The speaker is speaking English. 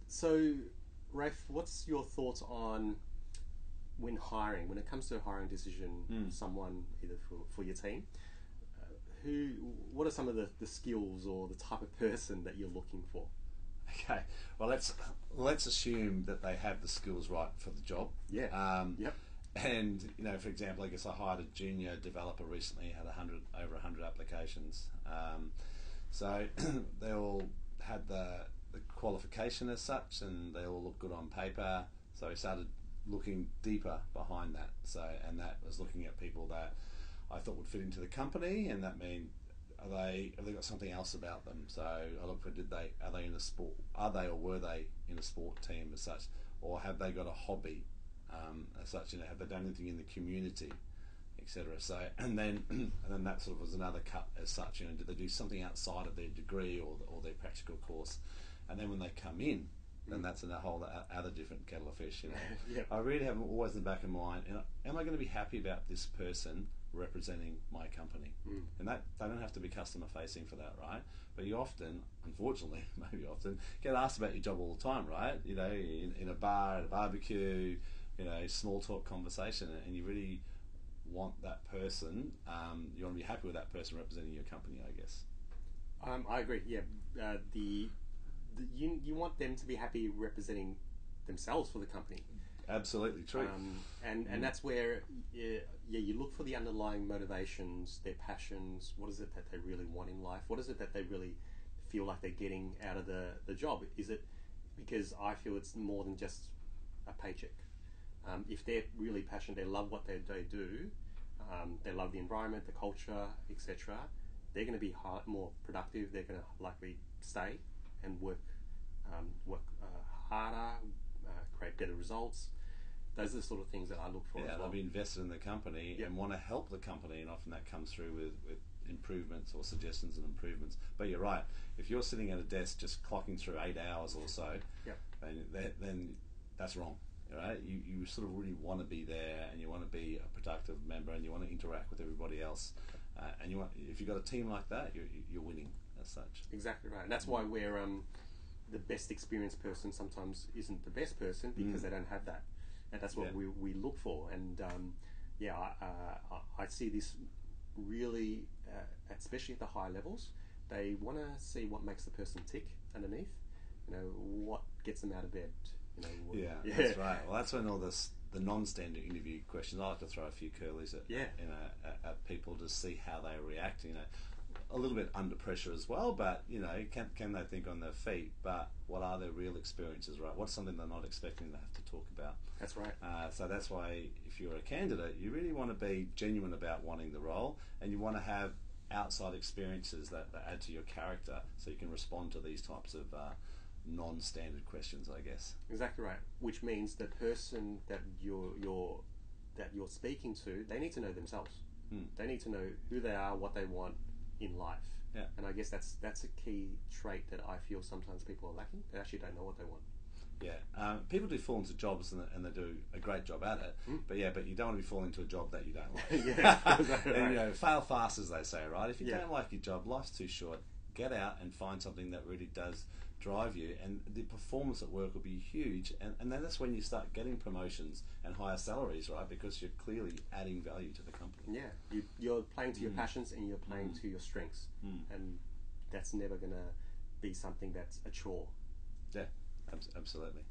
So, Rafe, what's your thoughts on when it comes to a hiring decision, someone either for your team, what are some of the skills or the type of person that you're looking for? Okay, well let's assume that they have the skills right for the job. Yeah. Yep. And for example, I guess I hired a junior developer recently. Had over 100 applications. So they all had the qualification as such, and they all look good on paper. So we started looking deeper behind that. And that was looking at people that I thought would fit into the company, and that mean have they got something else about them? So I look for are they in a sport? Are they or were they in a sport team as such, or have they got a hobby as such? Have they done anything in the community, etc. So and then that sort of was another cut as such. Did they do something outside of their degree or their practical course? And then when they come in, then that's a whole other different kettle of fish. Yep. I really have always in the back of mind. Am I going to be happy about this person representing my company? And that they don't have to be customer facing for that, right? But you often, unfortunately, maybe often get asked about your job all the time, right? In a bar, at a barbecue, small talk conversation, and you really want that person. You want to be happy with that person representing your company, I guess. I agree. Yeah, you want them to be happy representing themselves for the company. Absolutely true. And that's where you look for the underlying motivations, their passions. What is it that they really want in life? What is it that they really feel like they're getting out of the job? Is it because I feel it's more than just a paycheck? If they're really passionate, they love what they do, they love the environment, the culture, etc., they're going to be more productive. They're going to likely stay and work harder, create better results. Those are the sort of things that I look for as well. They'll be invested in the company and want to help the company, and often that comes through with improvements or suggestions and improvements. But you're right, if you're sitting at a desk just clocking through 8 hours or so, then that's wrong. Right? You sort of really want to be there, and you want to be a productive member, and you want to interact with everybody else, and if you've got a team like that, you're winning as such. Exactly right. And that's why we're the best experienced person sometimes isn't the best person because they don't have that, and that's what we look for. And I see this really, especially at the high levels, they want to see what makes the person tick underneath. What gets them out of bed. That's right. Well, that's when all the non-standard interview questions. I like to throw a few curlies at people to see how they react. A little bit under pressure as well, but can they think on their feet? But what are their real experiences, right? What's something they're not expecting they have to talk about? That's right. So that's why if you're a candidate, you really want to be genuine about wanting the role, and you want to have outside experiences that add to your character, so you can respond to these types of non-standard questions, I guess. Exactly right. Which means the person that you're speaking to, they need to know themselves. They need to know who they are, what they want in life. Yeah. And I guess that's a key trait that I feel sometimes people are lacking. They actually don't know what they want. Yeah. People do fall into jobs and they do a great job at it. But you don't want to be falling into a job that you don't like. And fail fast, as they say, right? If you don't like your job, life's too short. Get out and find something that really does drive you, and the performance at work will be huge, and then that's when you start getting promotions and higher salaries, right? Because you're clearly adding value to the company. Yeah, you're playing to your passions, and you're playing to your strengths, and that's never going to be something that's a chore. Yeah, absolutely.